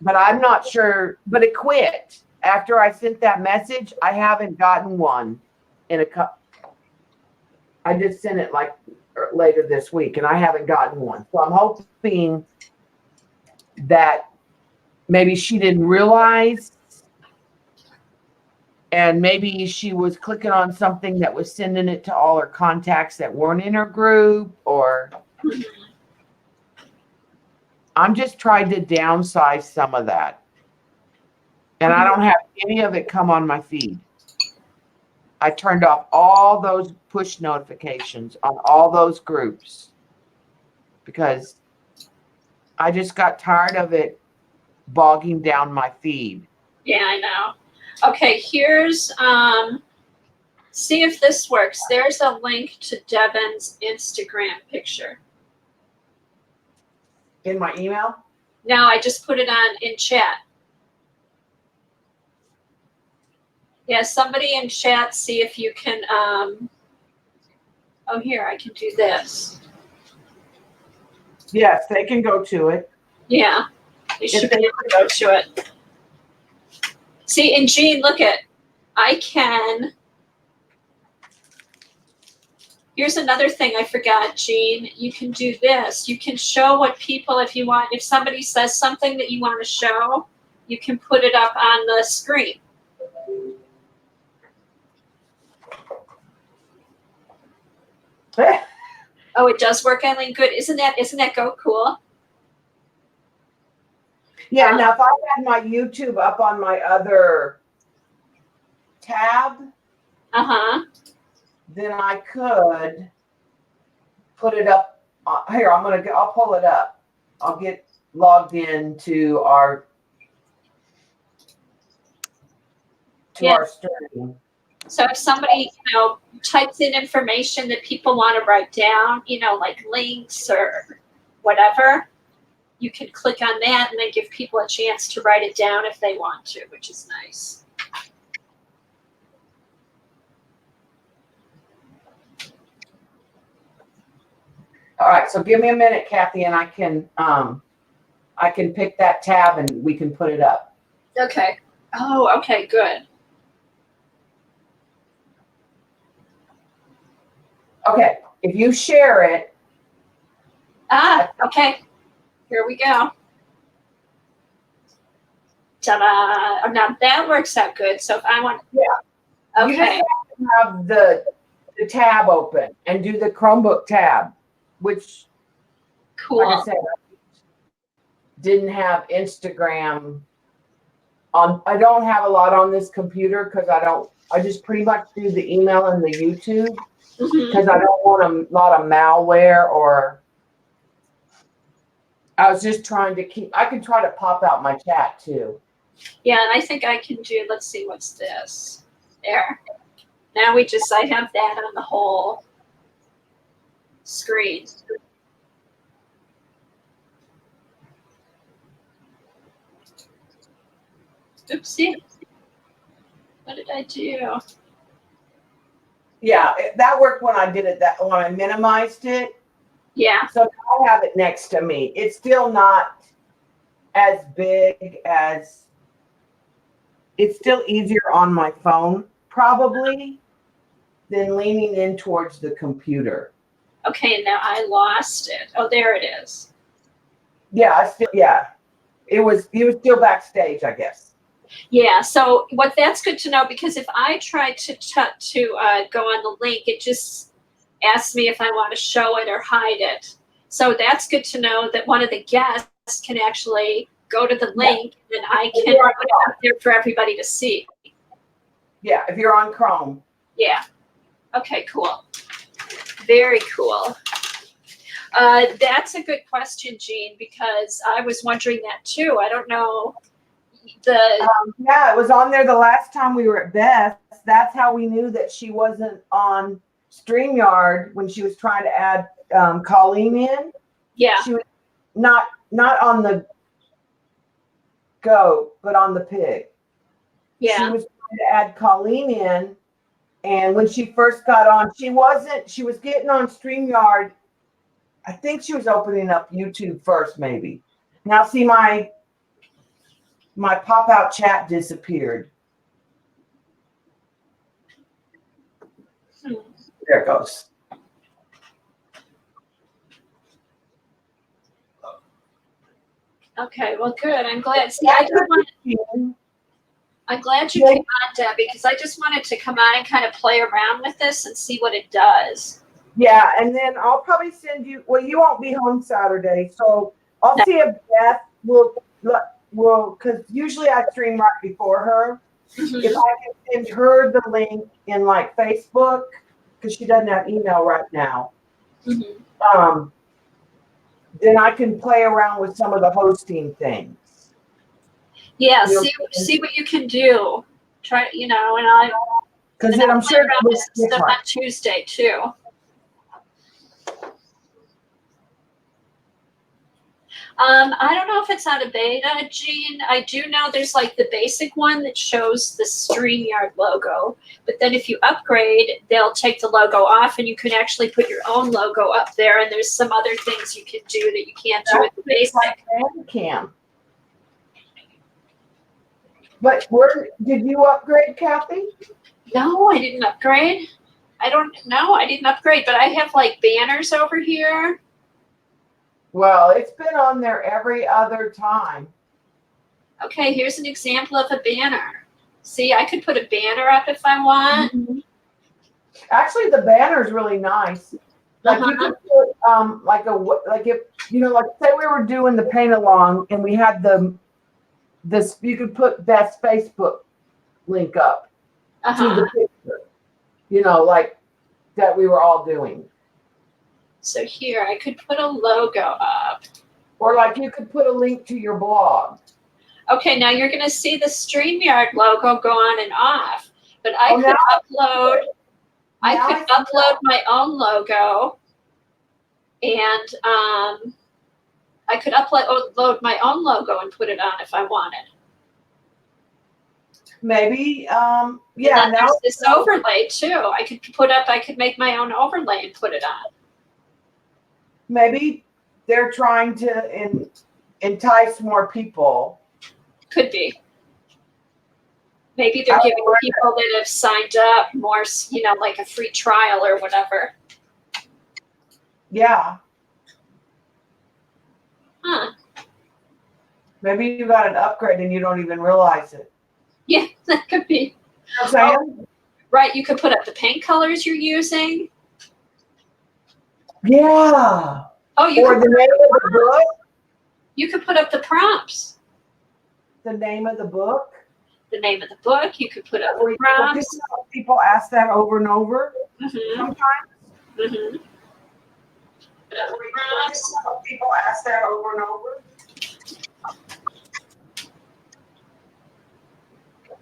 But I'm not sure, but it quit. After I sent that message, I haven't gotten one in a couple. I just sent it like later this week and I haven't gotten one. So I'm hoping that maybe she didn't realize and maybe she was clicking on something that was sending it to all her contacts that weren't in her group, or I'm just trying to downsize some of that. And I don't have any of it come on my feed. I turned off all those push notifications on all those groups because I just got tired of it bogging down my feed. Yeah, I know. Okay, here's see if this works. There's a link to Devon's Instagram picture. In my email? No, I just put it on in chat. Yeah, somebody in chat, see if you can oh, here, I can do this. Yes, they can go to it. Yeah, they should be able to go to it. See, and Jean, look at, I can, here's another thing I forgot, Jean. You can do this. You can show what people, if you want, if somebody says something that you want to show, you can put it up on the screen. Oh, it does work, Eileen. Good. Isn't that go cool? Yeah, now if I had my YouTube up on my other tab, then I could put it up. Here, I'll pull it up. I'll get logged in to our stream. So if somebody, types in information that people want to write down, like links or whatever, you can click on that and then give people a chance to write it down if they want to, which is nice. All right, so give me a minute, Kathy, and I can pick that tab and we can put it up. Okay. Oh, okay, good. Okay, if you share it. Okay. Here we go. Ta-da! Oh, now that works out good. So if I want, Okay. You just have to have the tab open and do the Chromebook tab, which, cool. like I said, didn't have Instagram on. I don't have a lot on this computer because I just pretty much do the email and the YouTube because I don't want a lot of malware or. I was just trying to I can try to pop out my chat too. Yeah, and I think I can do, let's see, what's this? There. Now I have that on the whole screen. Oopsie. What did I do? Yeah, that worked when I did it, when I minimized it. Yeah. So I have it next to me. It's still not as big as, it's still easier on my phone, probably, than leaning in towards the computer. Okay, now I lost it. Oh, there it is. Yeah, It was still backstage, I guess. Yeah, so what that's good to know, because if I try to go on the link, it just asks me if I want to show it or hide it. So that's good to know that one of the guests can actually go to the link and I can put it out there for everybody to see. Yeah, if you're on Chrome. Yeah. Okay, cool. Very cool. That's a good question, Jean, because I was wondering that too. I don't know. Yeah, it was on there the last time we were at Best. That's how we knew that she wasn't on StreamYard when she was trying to add Colleen in. Yeah. She was not on the Go, but on the Pig. Yeah. She was trying to add Colleen in, and when she first got on, she was getting on StreamYard. I think she was opening up YouTube first, maybe. Now see, my pop-out chat disappeared. There it goes. Okay, well, good. I'm glad. See, I'm glad you came on, Debbie, because I just wanted to come on and kind of play around with this and see what it does. Yeah, and then I'll probably send you. Well, you won't be home Saturday, so I'll see if Beth will, because usually I stream right before her. Mm-hmm. If I can send her the link in like Facebook, because she doesn't have email right now. Mm-hmm. Then I can play around with some of the hosting things. Yeah, see what you can do. Try, and I. Because then I'm sure this stuff on Tuesday too. I don't know if it's out of beta, Jean. I do know there's like the basic one that shows the StreamYard logo, but then if you upgrade, they'll take the logo off and you can actually put your own logo up there, and there's some other things you can do that you can't do with the basic. Cam. But did you upgrade, Kathy? No, I didn't upgrade. I didn't upgrade, but I have like banners over here. Well, it's been on there every other time. Okay, here's an example of a banner. See, I could put a banner up if I want. Mm-hmm. Actually, the banner is really nice. Like you could put like if say we were doing the paint along and we had this, you could put Beth's Facebook link up to the picture. Like that we were all doing. So here, I could put a logo up. Or like you could put a link to your blog. Okay, now you're going to see the StreamYard logo go on and off. But I could upload my own logo, and I could upload my own logo and put it on if I wanted. Maybe, yeah. Now there's this overlay too. I could make my own overlay and put it on. Maybe they're trying to entice more people. Could be. Maybe they're giving people that have signed up more, like a free trial or whatever. Yeah. Huh. Maybe you got an upgrade and you don't even realize it. Yeah, that could be. You know what I'm saying? Right, you could put up the paint colors you're using. Yeah. Oh, or the name of the book. You could put up the prompts. The name of the book. The name of the book. You could put up the prompts. People ask that over and over. Mm-hmm. Sometimes. Mm-hmm. People ask that over and over.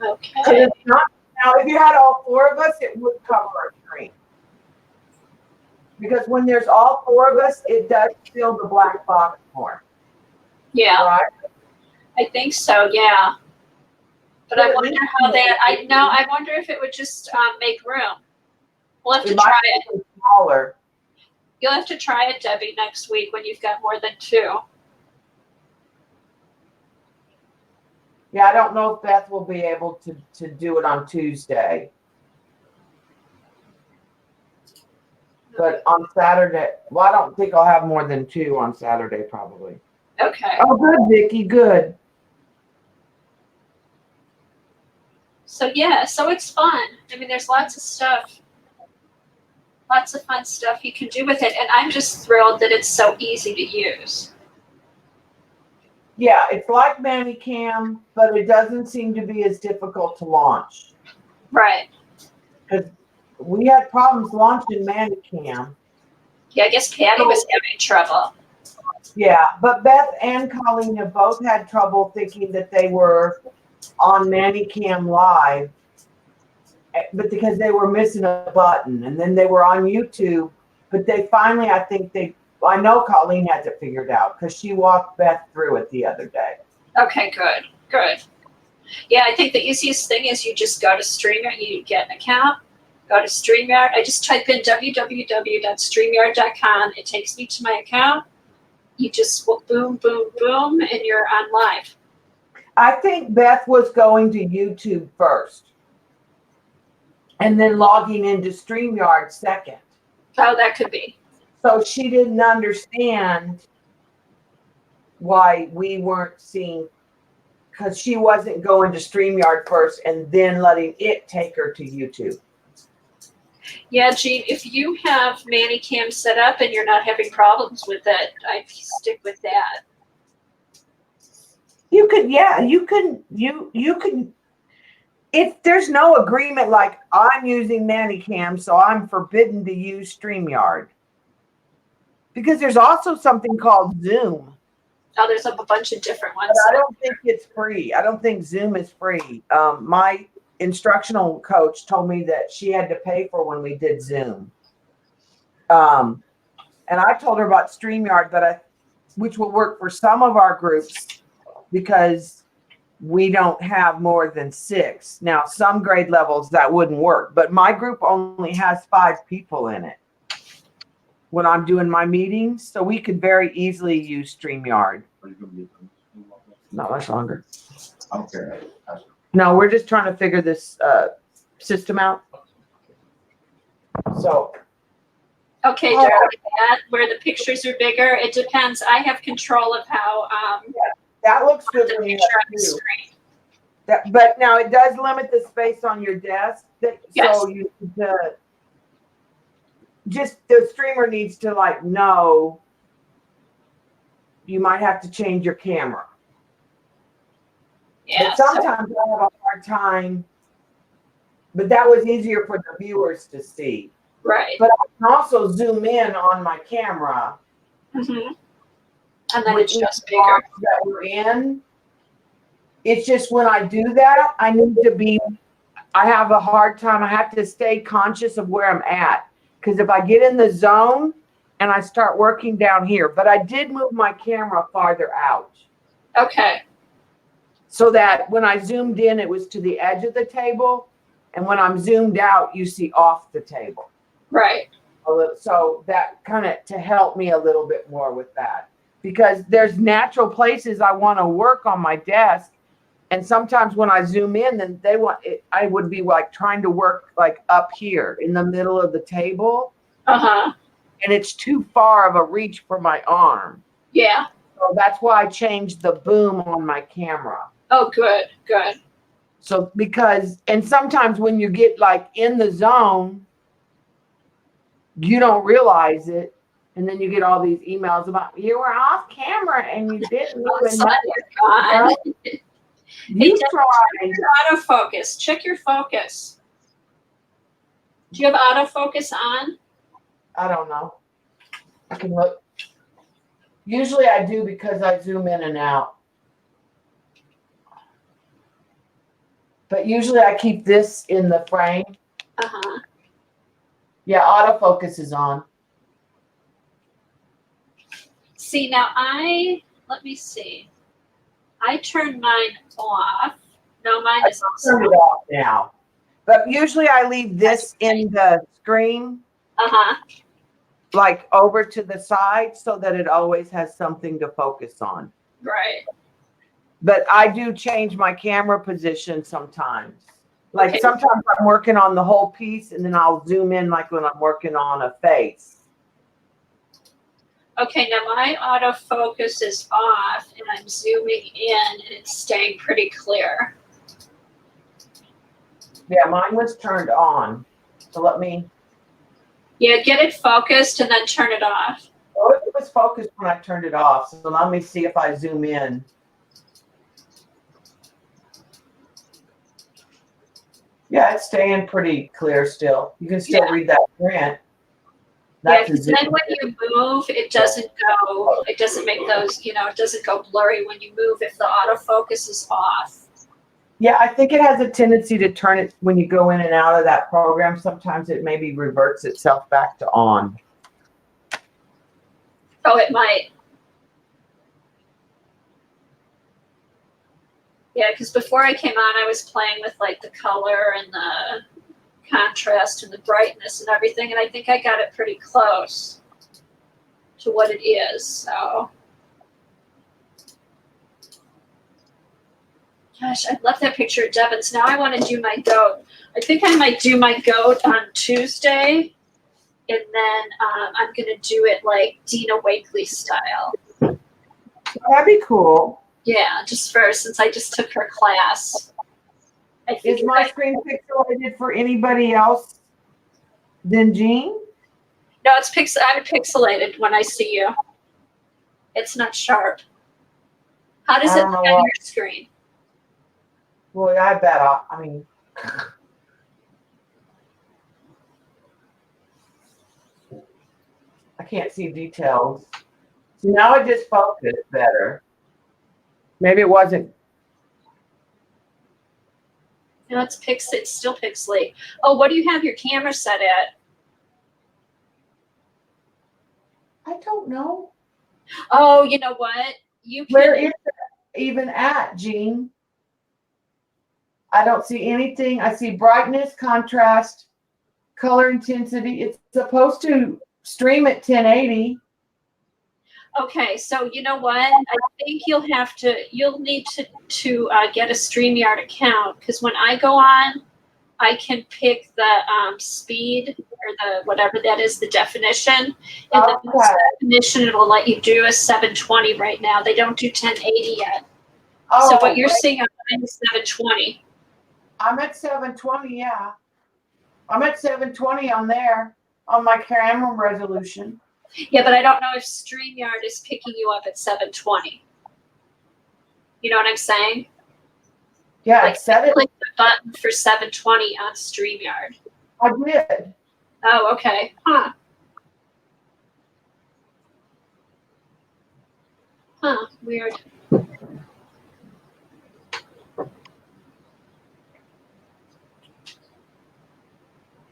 Okay. It's not, now, if you had all four of us, it would cover our screen. Because when there's all four of us, it does fill the black box more. Yeah. Right? I think so, yeah. But I wonder how I wonder if it would just make room. We'll have to try it. Smaller. You'll have to try it, Debbie, next week when you've got more than 2. Yeah, I don't know if Beth will be able to do it on Tuesday. But on Saturday, well, I don't think I'll have more than 2 on Saturday, probably. Okay. Oh, good, Vicki, good. So yeah, so it's fun. I mean, there's lots of stuff, lots of fun stuff you can do with it. And I'm just thrilled that it's so easy to use. Yeah, it's like ManyCam, but it doesn't seem to be as difficult to launch. Right. Because we had problems launching ManyCam. Yeah, I guess Patty was having trouble. Yeah, but Beth and Colleen have both had trouble thinking that they were on ManyCam Live, but because they were missing a button, and then they were on YouTube, but they finally, I know Colleen has it figured out because she walked Beth through it the other day. Okay, good, good. Yeah, I think the easiest thing is you just go to StreamYard, you get an account, go to StreamYard. I just type in www.streamyard.com. It takes me to my account. You just boom, boom, boom, and you're on live. I think Beth was going to YouTube first and then logging into StreamYard second. Oh, that could be. So she didn't understand why we weren't seeing, because she wasn't going to StreamYard first and then letting it take her to YouTube. Yeah, Jean, if you have ManyCam set up and you're not having problems with it, I'd stick with that. You can, if there's no agreement, like I'm using ManyCam, so I'm forbidden to use StreamYard. Because there's also something called Zoom. Oh, there's a bunch of different ones. But I don't think it's free. I don't think Zoom is free. My instructional coach told me that she had to pay for when we did Zoom. And I told her about StreamYard, which will work for some of our groups because we don't have more than 6. Now, some grade levels that wouldn't work, but my group only has 5 people in it when I'm doing my meetings. So we could very easily use StreamYard. Not much longer. Okay. No, we're just trying to figure this system out. So. Okay, darling, that where the pictures are bigger, it depends. I have control of how That looks good the when you picture on the have 2. screen. But now it does limit the space on your desk. Yes. So the streamer needs to know you might have to change your camera. Yeah. But sometimes I have a hard time, but that was easier for the viewers to see. Right. But I can also zoom in on my camera. Mm-hmm. And then with it's just each bigger. box that we're in. It's just when I do that, I have a hard time. I have to stay conscious of where I'm at. Because if I get in the zone and I start working down here, but I did move my camera farther out. Okay. So that when I zoomed in, it was to the edge of the table. And when I'm zoomed out, you see off the table. Right. So that kind of to help me a little bit more with that. Because there's natural places I want to work on my desk. And sometimes when I zoom in, then I would be trying to work up here in the middle of the table. Uh-huh. And it's too far of a reach for my arm. Yeah. So that's why I changed the boom on my camera. Oh, good, good. So and sometimes when you get in the zone, you don't realize it. And then you get all these emails about you were off camera and you didn't even know. God. You tried. Autofocus. Check your focus. Do you have autofocus on? I don't know. I can look. Usually I do because I zoom in and out. But usually I keep this in the frame. Uh-huh. Yeah, autofocus is on. See, now let me see. I turn mine off. No, mine is also Turn it off now. But usually I leave this in the screen. Uh-huh. like over to the side so that it always has something to focus on. Right. But I do change my camera position sometimes. Like Okay. sometimes I'm working on the whole piece and then I'll zoom in like when I'm working on a face. Okay, now my autofocus is off and I'm zooming in and it's staying pretty clear. Yeah, mine was turned on. So let me. Yeah, get it focused and then turn it off. Oh, it was focused when I turned it off. So let me see if I zoom in. Yeah, it's staying pretty clear still. You can still read that print. Yeah, because then when you move, it doesn't make those, it doesn't go blurry when you move if the autofocus is off. Yeah, I think it has a tendency to turn it when you go in and out of that program. Sometimes it maybe reverts itself back to on. Oh, it might. Yeah, because before I came on, I was playing with like the color and the contrast and the brightness and everything, and I think I got it pretty close to what it is. So, gosh, I love that picture of Devon's. Now I want to do my goat. I think I might do my goat on Tuesday, and then I'm gonna do it like Dina Wakely style. That'd be cool. Yeah, since I just took her class. Is my screen pixelated for anybody else than Jean? No, I'm pixelated when I see you. It's not sharp. How does it look on your screen? Well, I bet. I mean, I can't see details. So now I just focus better. Maybe it wasn't. No, it's still pixelated. Oh, what do you have your camera set at? I don't know. Oh, you know what? Where is it even at, Jean? I don't see anything. I see brightness, contrast, color intensity. It's supposed to stream at 1080. Okay, so you know what? I think you'll need to get a StreamYard account, because when I go on, I can pick the speed or the whatever that is, the definition. And the definition it'll let you do is 720 right now. They don't do 1080 yet. Oh, so what you're seeing on mine is 720. I'm at 720, yeah. I'm at 720 on there, on my camera resolution. Yeah, but I don't know if StreamYard is picking you up at 720. You know what I'm saying? Yeah, like, it said it. Click the button for 720 on StreamYard. I did. Oh, okay. Huh. Weird.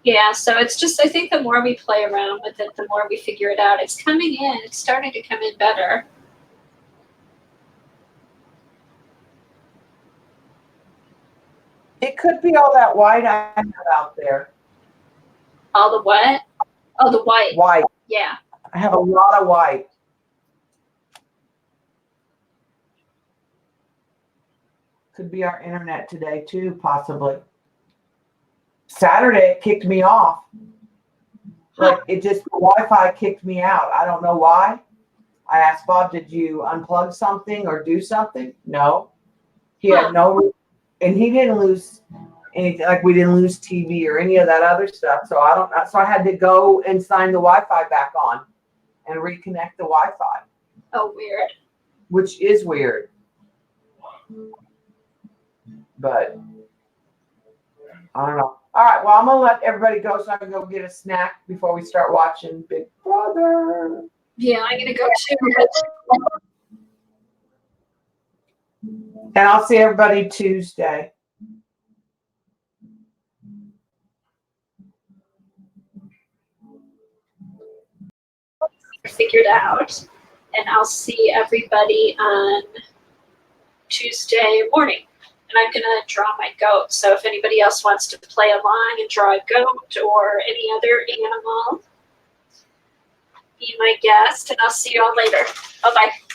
Yeah, so it's just, I think the more we play around with it, the more we figure it out. It's coming in. It's starting to come in better. It could be all that white I have out there. All the what? Oh, the white. White. Yeah. I have a lot of white. Could be our internet today too, possibly. Saturday it kicked me off. Like it just, the Wi-Fi kicked me out. I don't know why. I asked Bob, did you unplug something or do something? No. He had no, and he didn't lose anything. Like we didn't lose TV or any of that other stuff. So I had to go and sign the Wi-Fi back on and reconnect the Wi-Fi. Oh, weird. Which is weird. But I don't know. All right, well, I'm going to let everybody go so I can go get a snack before we start watching Big Brother. Yeah, I'm going to go too. And I'll see everybody Tuesday. Figured out. And I'll see everybody on Tuesday morning. And I'm going to draw my goat. So if anybody else wants to play along and draw a goat or any other animal, be my guest, and I'll see you all later. Bye-bye.